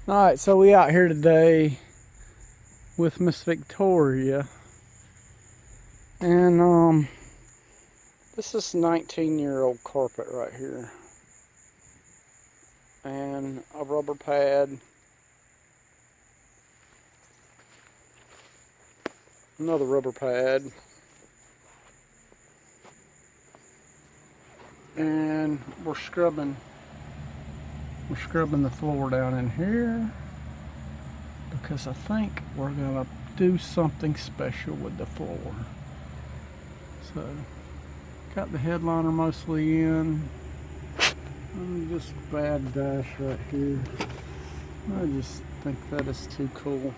Alright, so we out here today with Miss Victoria. And this is 19-year-old carpet right here. And a rubber pad. Another rubber pad. And we're scrubbing the floor down in here because I think we're gonna do something special with the floor. So got the headliner mostly in. Just bad dash right here. I just think that is too cool.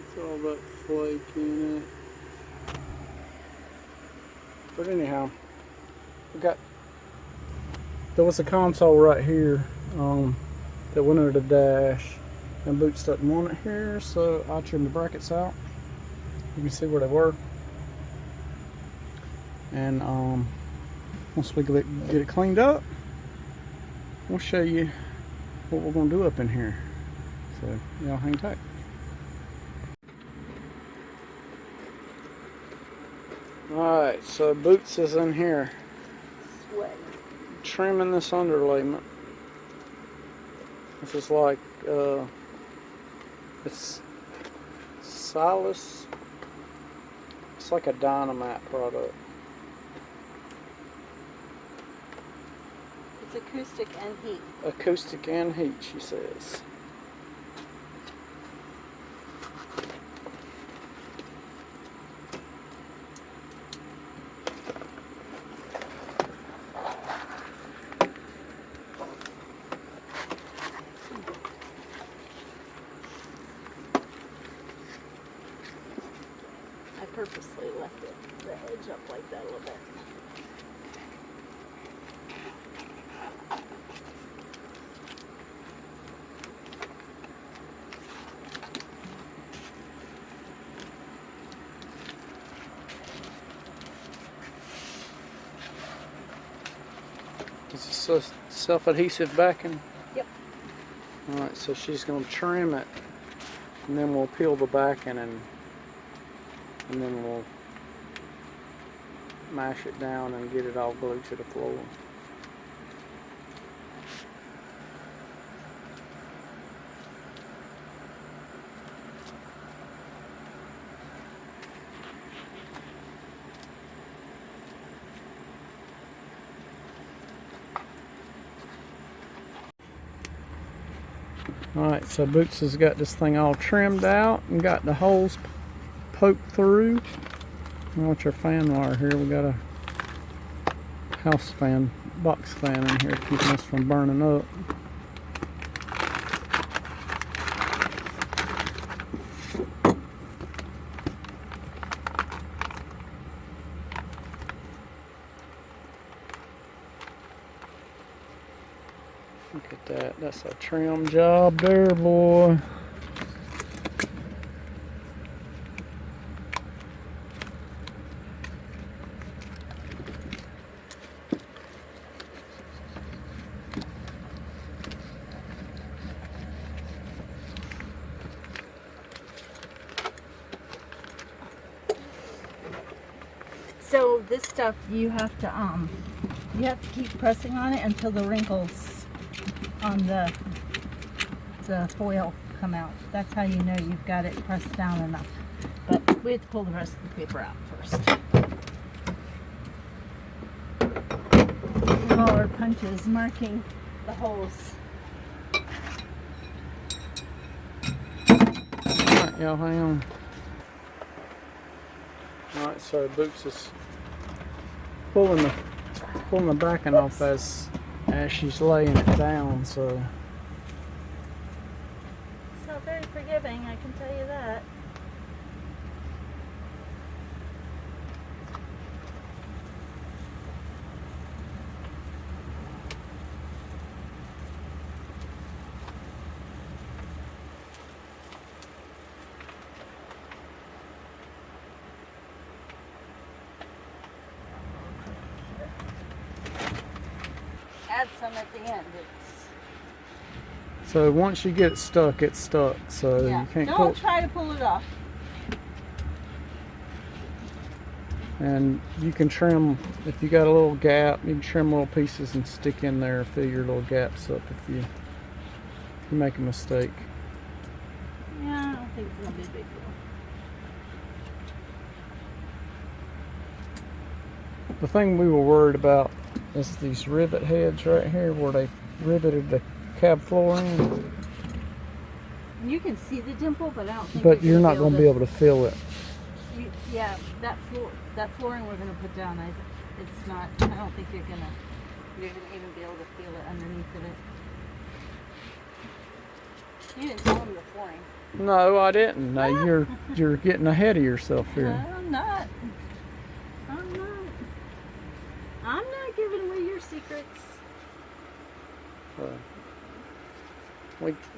It's all that flake in it. But anyhow, there was a console right here that went under the dash, and Boots doesn't want it here, so I trimmed the brackets out. You can see where they were. And once we get it cleaned up, we'll show you what we're going to do up in here. So y'all hang tight. Alright, so Boots is in here trimming this underlayment. This is like it's Silas. It's like a Dynamite product. It's acoustic and heat. Acoustic and heat, she says. I purposely left the edge up like that a little bit. Is this a self-adhesive backing? Yep. Alright, so she's going to trim it, and then we'll peel the backing, and then we'll mash it down and get it all glued to the floor. Alright, so Boots has got this thing all trimmed out and got the holes poked through. Watch our fan wire here. We got a house fan, box fan in here keeping us from burning up. Look at that. That's a trim job there, boy. So this stuff you have to keep pressing on it until the wrinkles on the foil come out. That's how you know you've got it pressed down enough. But we have to pull the rest of the paper out first. Smaller punches marking the holes. Alright, y'all hang on. Alright, so Boots is pulling the backing off as she's laying it down, so It's not very forgiving, I can tell you that. Add some at the end. It's So once you get it stuck, it's stuck. So Yeah. you can't Don't try to pull it off. And you can trim, if you got a little gap, you can trim little pieces and stick in there, fill your little gaps up if you make a mistake. Yeah, I don't think it's gonna be a big deal. The thing we were worried about is these rivet heads right here where they riveted the cab floor in. You can see the dimple, but I don't think. But you're not going to be able to feel it. Yeah, that flooring we're gonna put down. It's not. I don't think you're gonna even be able to feel it underneath of it. You didn't tell them the flooring. No, I didn't. Now you're getting ahead of yourself here. I'm not. I'm not giving away your secrets.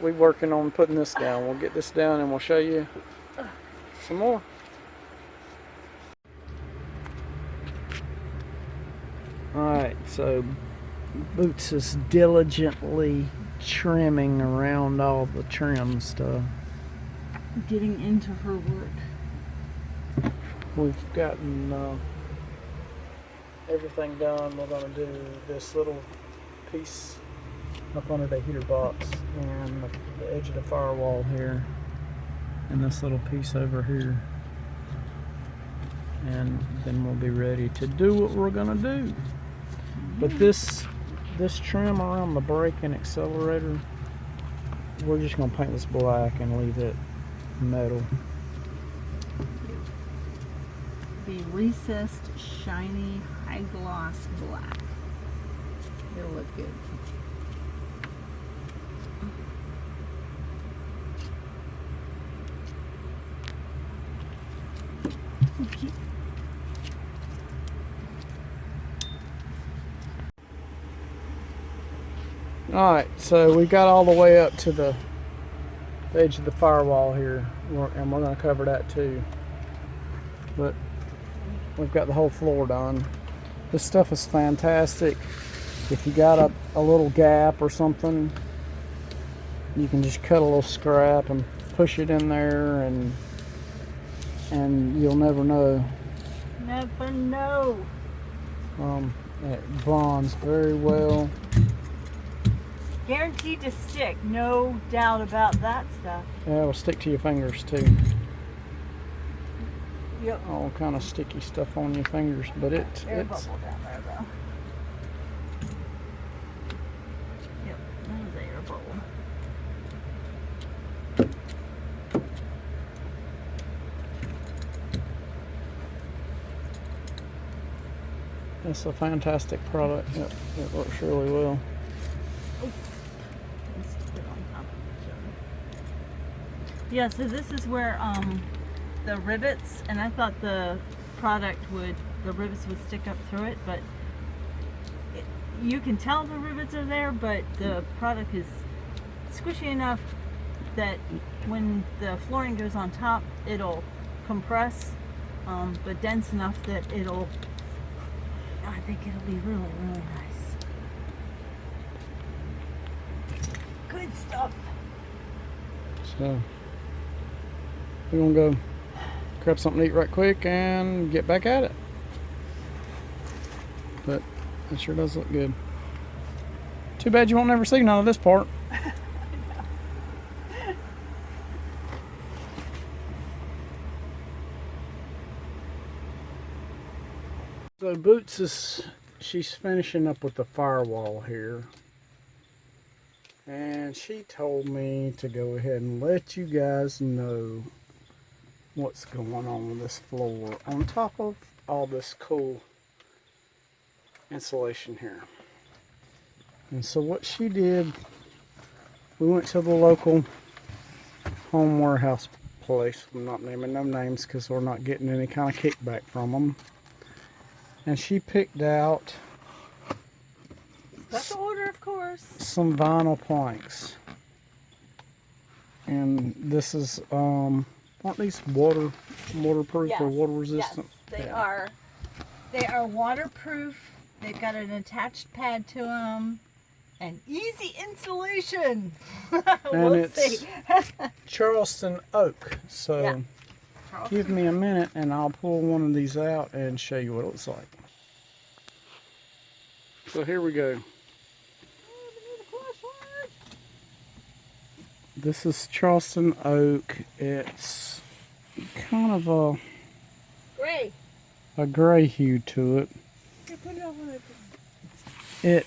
We working on putting this down. We'll get this down and we'll show you some more. Alright, so Boots is diligently trimming around all the trim stuff. Getting into her work. We've gotten everything done. We're going to do this little piece up under the heater box and the edge of the firewall here and this little piece over here, and then we'll be ready to do what we're going to do. But this trim around the brake and accelerator, we're just going to paint this black and leave it metal. Be recessed, shiny, high gloss black. It'll look good. Okay. Alright, so we got all the way up to the edge of the firewall here, and we're going to cover that too. But we've got the whole floor done. This stuff is fantastic. If you got a little gap or something, you can just cut a little scrap and push it in there, and you'll never know. Never know. It bonds very well. Guaranteed to stick, no doubt about that stuff. Yeah, it'll stick to your fingers too. Yep. All kind of sticky stuff on your fingers, but it's Air bubble down there though. Yep, that was air bubble. it's a fantastic product. It works really well. Yeah, so this is where the rivets, and I thought the rivets would stick up through it, but you can tell the rivets are there, but the product is squishy enough that when the flooring goes on top, it'll compress, but dense enough that I think it'll be really, really nice. Good stuff. So we're gonna go grab something to eat right quick and get back at it. But it sure does look good. Too bad you won't never see none of this part. So Boots she's finishing up with the firewall here. And she told me to go ahead and let you guys know what's going on with this floor on top of all this cool insulation here. And so what she did, we went to the local home warehouse place. I'm not naming no names because we're not getting any kind of kickback from them. And she picked out Special order, of course. some vinyl planks. And this is aren't these waterproof Yes, or water resistant? Yes, they are. They are waterproof. They've got an attached pad to them. and easy installation. And We'll it's see. Charleston oak. So Yeah. give me a minute and I'll pull one of these out and show you what it looks like. So here we go. This is Charleston oak. It's kind of Gray. a gray hue to it. Here, put it over there.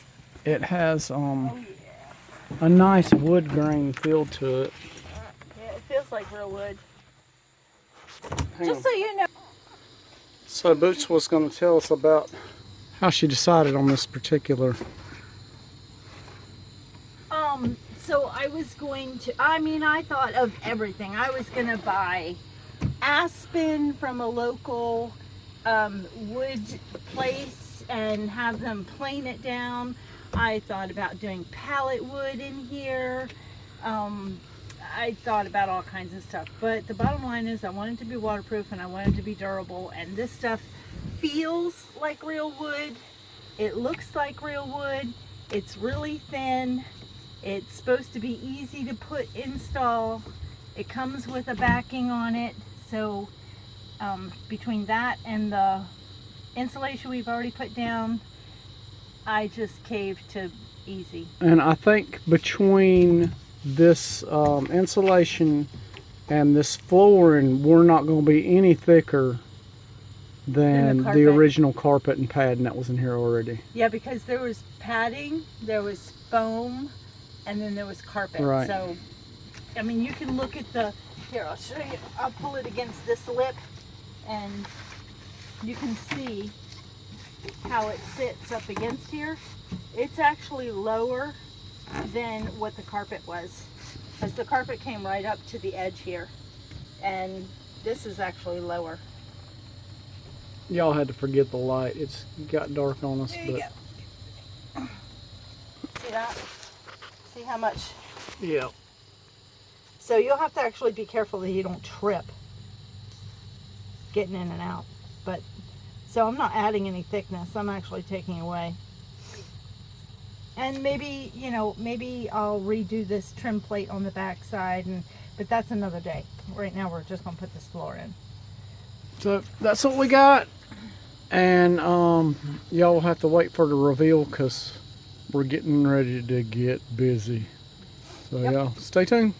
It has Oh yeah. a nice wood grain feel to it. Yeah, it feels like real wood. Hang Just on. so you know. So Boots was going to tell us about how she decided on this particular. So I was going to, I thought of everything. I was going to buy aspen from a local wood place and have them plane it down. I thought about doing pallet wood in here. I thought about all kinds of stuff, but the bottom line is I want it to be waterproof and I want it to be durable, and this stuff feels like real wood. It looks like real wood. It's really thin. It's supposed to be easy to install. It comes with a backing on it, so between that and the insulation we've already put down, I just caved to easy. And I think between this insulation and this flooring, we're not going to be any thicker than the carpet. original carpet and padding that was in here already. Yeah, because there was padding, there was foam, and then there was carpet. Right. So, I mean, you can look at the, here, I'll show you. I'll pull it against this lip, and you can see how it sits up against here. It's actually lower than what the carpet was, because the carpet came right up to the edge here, and this is actually lower. Y'all had to forget the light. It's got dark on us, There you but go. See that? See how much? yeah. So you'll have to actually be careful that you don't trip getting in and out. But so I'm not adding any thickness. I'm actually taking away. And maybe, you know, maybe I'll redo this trim plate on the back side, but that's another day. Right now we're just gonna put this floor in. So that's what we got, and y'all will have to wait for the reveal because we're getting ready to get busy. So Yep. y'all stay tuned.